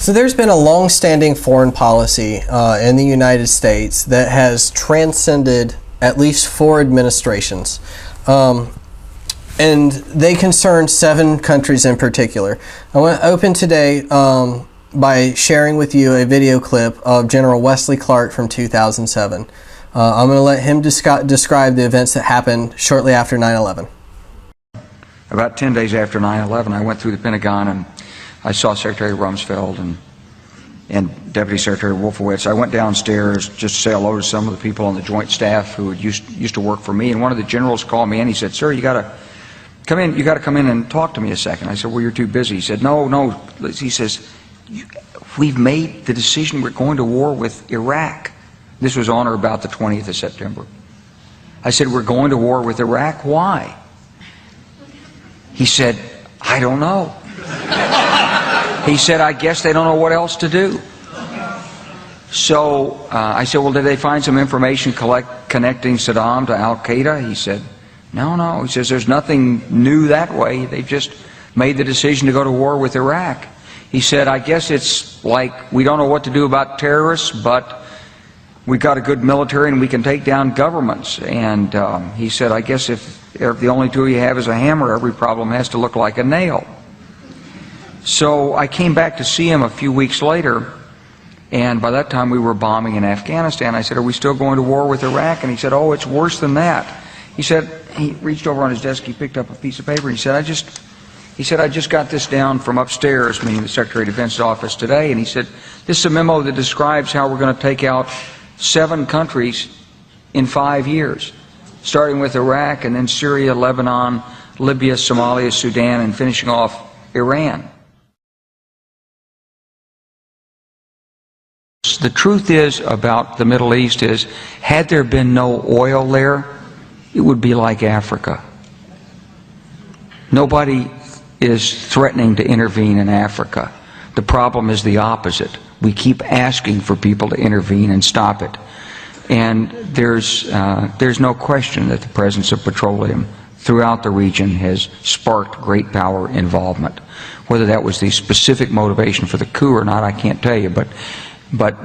So there's been a long-standing foreign policy in the United States that has transcended at least 4 administrations. And they concern 7 countries in particular. I want to open today by sharing with you a video clip of General Wesley Clark from 2007. I'm going to let him describe the events that happened shortly after 9/11. About 10 days after 9/11, I went through the Pentagon and I saw Secretary Rumsfeld and Deputy Secretary Wolfowitz. I went downstairs just to say hello to some of the people on the Joint Staff who had used to work for me, and one of the generals called me and he said, "Sir, you got to come in. You got to come in and talk to me a second." I said, "Well, you're too busy." He said, "No." He says, "We've made the decision. We're going to war with Iraq." This was on or about the 20th of September. I said, "We're going to war with Iraq. Why?" He said, "I don't know." He said, "I guess they don't know what else to do." So I said, "Well, did they find some information connecting Saddam to Al-Qaeda?" He said, No. He says, "There's nothing new that way. They've just made the decision to go to war with Iraq." He said, "I guess it's like we don't know what to do about terrorists, but we've got a good military and we can take down governments." And he said, "I guess if the only tool you have is a hammer, every problem has to look like a nail." So I came back to see him a few weeks later, and by that time we were bombing in Afghanistan. I said, "Are we still going to war with Iraq?" And he said, "Oh, it's worse than that." He said, he reached over on his desk, he picked up a piece of paper, and he said, I just got this down from upstairs," meaning the Secretary of Defense's office today, and he said, "This is a memo that describes how we're going to take out 7 countries in 5 years, starting with Iraq and then Syria, Lebanon, Libya, Somalia, Sudan, and finishing off Iran." The truth is about the Middle East is, had there been no oil there, it would be like Africa. Nobody is threatening to intervene in Africa. The problem is the opposite. We keep asking for people to intervene and stop it. And there's no question that the presence of petroleum throughout the region has sparked great power involvement. Whether that was the specific motivation for the coup or not, I can't tell you, but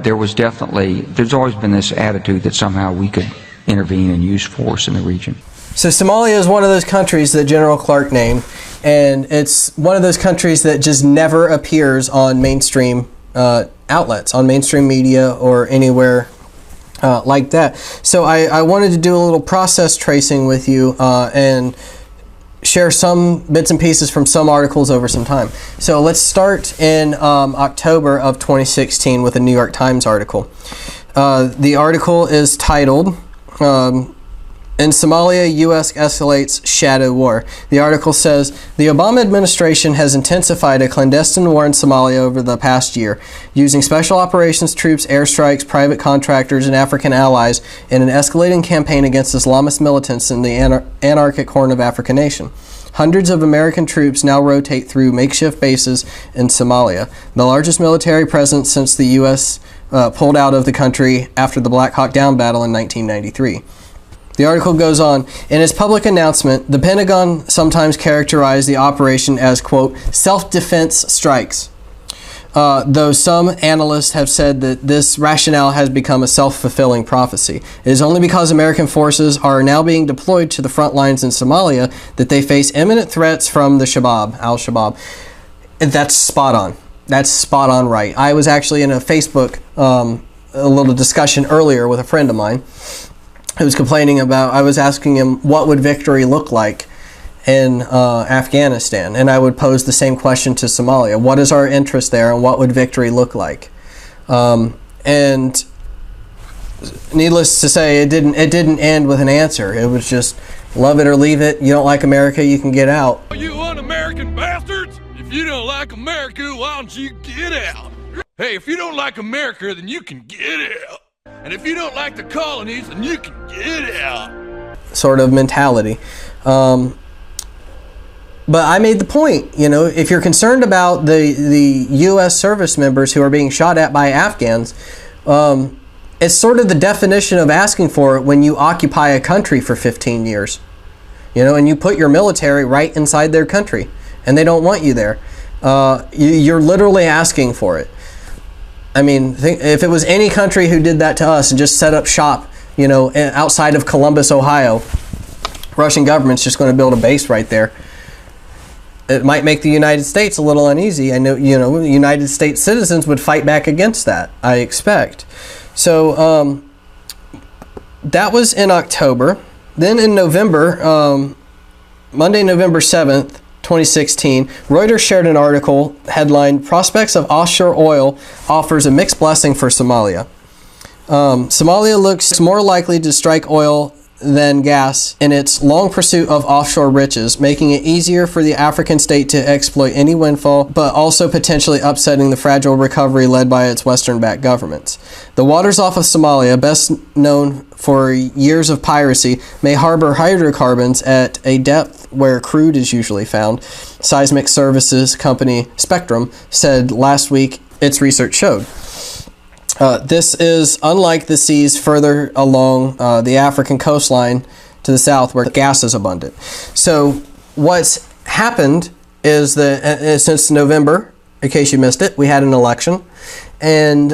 there's always been this attitude that somehow we could intervene and use force in the region. So Somalia is one of those countries that General Clark named, and it's one of those countries that just never appears on mainstream outlets, on mainstream media or anywhere like that. So I wanted to do a little process tracing with you and share some bits and pieces from some articles over some time. So let's start in October of 2016 with a New York Times article. The article is titled, "In Somalia, U.S. escalates shadow war." The article says, "The Obama administration has intensified a clandestine war in Somalia over the past year, using special operations troops, airstrikes, private contractors, and African allies in an escalating campaign against Islamist militants in the anarchic Horn of Africa nation. Hundreds of American troops now rotate through makeshift bases in Somalia, the largest military presence since the U.S. Pulled out of the country after the Black Hawk Down battle in 1993. The article goes on, "In its public announcement, the Pentagon sometimes characterized the operation as, quote, self-defense strikes, though some analysts have said that this rationale has become a self-fulfilling prophecy. It is only because American forces are now being deployed to the front lines in Somalia that they face imminent threats from the Al-Shabaab." And that's spot on. That's spot on right. I was actually in a Facebook, a little discussion earlier with a friend of mine who was complaining about, I was asking him what would victory look like in Afghanistan, and I would pose the same question to Somalia. What is our interest there, and what would victory look like? And needless to say, it didn't end with an answer. It was just love it or leave it. You don't like America, you can get out. You un-American bastards! If you don't like America, why don't you get out? Hey, if you don't like America, then you can get out. And if you don't like the colonies, then you can get out. Sort of mentality. But I made the point, if you're concerned about the U.S. service members who are being shot at by Afghans, it's sort of the definition of asking for it when you occupy a country for 15 years. And you put your military right inside their country, and they don't want you there. You're literally asking for it. I mean, if it was any country who did that to us and just set up shop, you know, outside of Columbus, Ohio, Russian government's just going to build a base right there. It might make the United States a little uneasy. I know, you know, United States citizens would fight back against that, I expect. So that was in October. Then in November, Monday, November 7th, 2016, Reuters shared an article headlined, "Prospects of Offshore Oil Offers a Mixed Blessing for Somalia." Somalia looks more likely to strike oil than gas in its long pursuit of offshore riches, making it easier for the African state to exploit any windfall, but also potentially upsetting the fragile recovery led by its Western-backed governments. The waters off of Somalia, best known for years of piracy, may harbor hydrocarbons at a depth where crude is usually found, seismic services company Spectrum said last week its research showed. This is unlike the seas further along the African coastline to the south where gas is abundant. So what's happened is that since November, in case you missed it, we had an election, and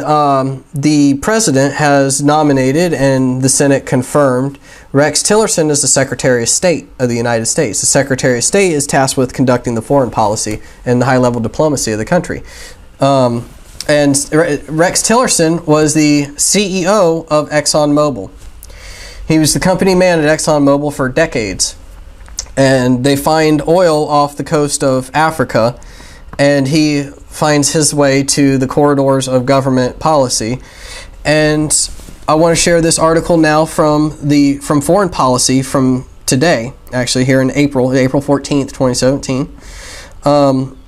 the president has nominated and the Senate confirmed Rex Tillerson as the Secretary of State of the United States. The Secretary of State is tasked with conducting the foreign policy and the high-level diplomacy of the country. And Rex Tillerson was the CEO of ExxonMobil. He was the company man at ExxonMobil for decades. And they find oil off the coast of Africa, and he finds his way to the corridors of government policy. And I want to share this article now from Foreign Policy from today, actually here in April 14th, 2017.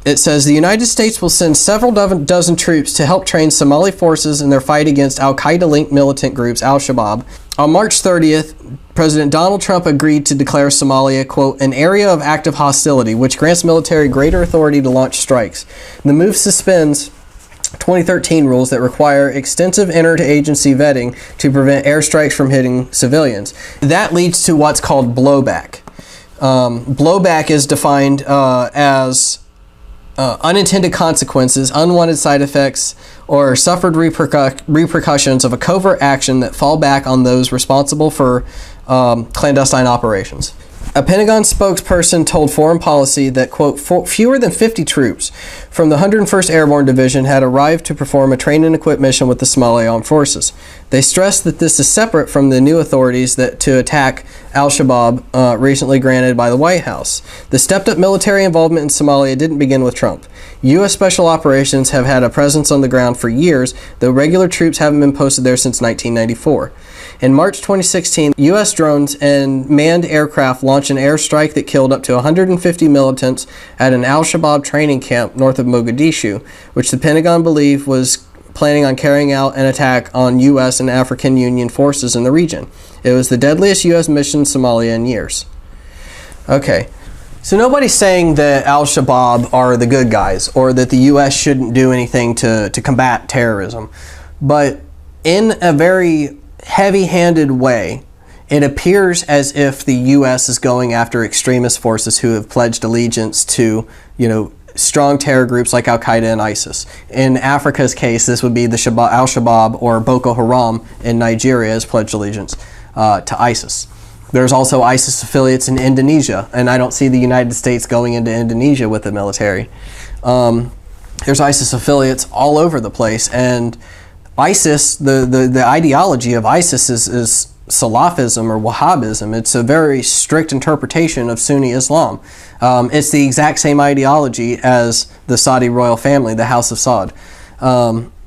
It says, the United States will send several dozen troops to help train Somali forces in their fight against al-Qaeda-linked militant groups Al-Shabaab. On March 30th, President Donald Trump agreed to declare Somalia, quote, an area of active hostility, which grants military greater authority to launch strikes. The move suspends 2013 rules that require extensive interagency vetting to prevent airstrikes from hitting civilians. That leads to what's called blowback. Blowback is defined as unintended consequences, unwanted side effects, or suffered repercussions of a covert action that fall back on those responsible for clandestine operations. A Pentagon spokesperson told Foreign Policy that, quote, fewer than 50 troops from the 101st Airborne Division had arrived to perform a train and equip mission with the Somali Armed Forces. They stressed that this is separate from the new authorities to attack Al-Shabaab recently granted by the White House. The stepped-up military involvement in Somalia didn't begin with Trump. U.S. Special Operations have had a presence on the ground for years, though regular troops haven't been posted there since 1994. In March 2016, U.S. drones and manned aircraft launched an airstrike that killed up to 150 militants at an Al-Shabaab training camp north of Mogadishu, which the Pentagon believed was planning on carrying out an attack on U.S. and African Union forces in the region. It was the deadliest U.S. mission in Somalia in years. Okay, so nobody's saying that Al-Shabaab are the good guys or that the U.S. shouldn't do anything to combat terrorism. But in a very heavy-handed way, it appears as if the U.S. is going after extremist forces who have pledged allegiance to, you know, strong terror groups like Al-Qaeda and ISIS. In Africa's case, this would be the Al-Shabaab or Boko Haram in Nigeria has pledged allegiance to ISIS. There's also ISIS affiliates in Indonesia, and I don't see the United States going into Indonesia with the military. There's ISIS affiliates all over the place, and ISIS, the ideology of ISIS is Salafism or Wahhabism. It's a very strict interpretation of Sunni Islam. It's the exact same ideology as the Saudi royal family, the House of Saud.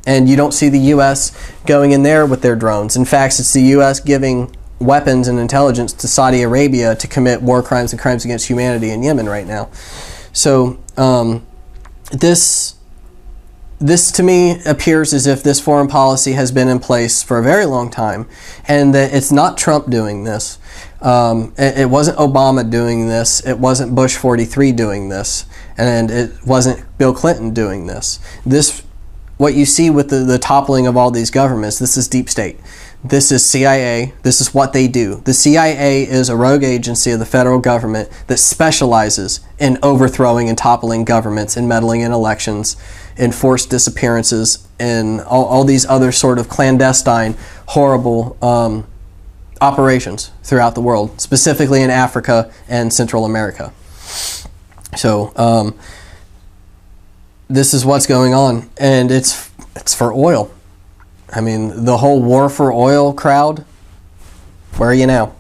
And you don't see the U.S. going in there with their drones. In fact, it's the U.S. giving weapons and intelligence to Saudi Arabia to commit war crimes and crimes against humanity in Yemen right now. So this to me appears as if this foreign policy has been in place for a very long time, and that it's not Trump doing this. It wasn't Obama doing this. It wasn't Bush 43 doing this, and it wasn't Bill Clinton doing this. What you see with the toppling of all these governments, this is deep state. This is CIA. This is what they do. The CIA is a rogue agency of the federal government that specializes in overthrowing and toppling governments and meddling in elections, in forced disappearances, and all these other sort of clandestine, horrible operations throughout the world, specifically in Africa and Central America. So this is what's going on, and it's for oil. I mean, the whole war for oil crowd, where are you now?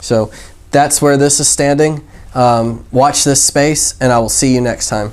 So that's where this is standing. Watch this space, and I will see you next time.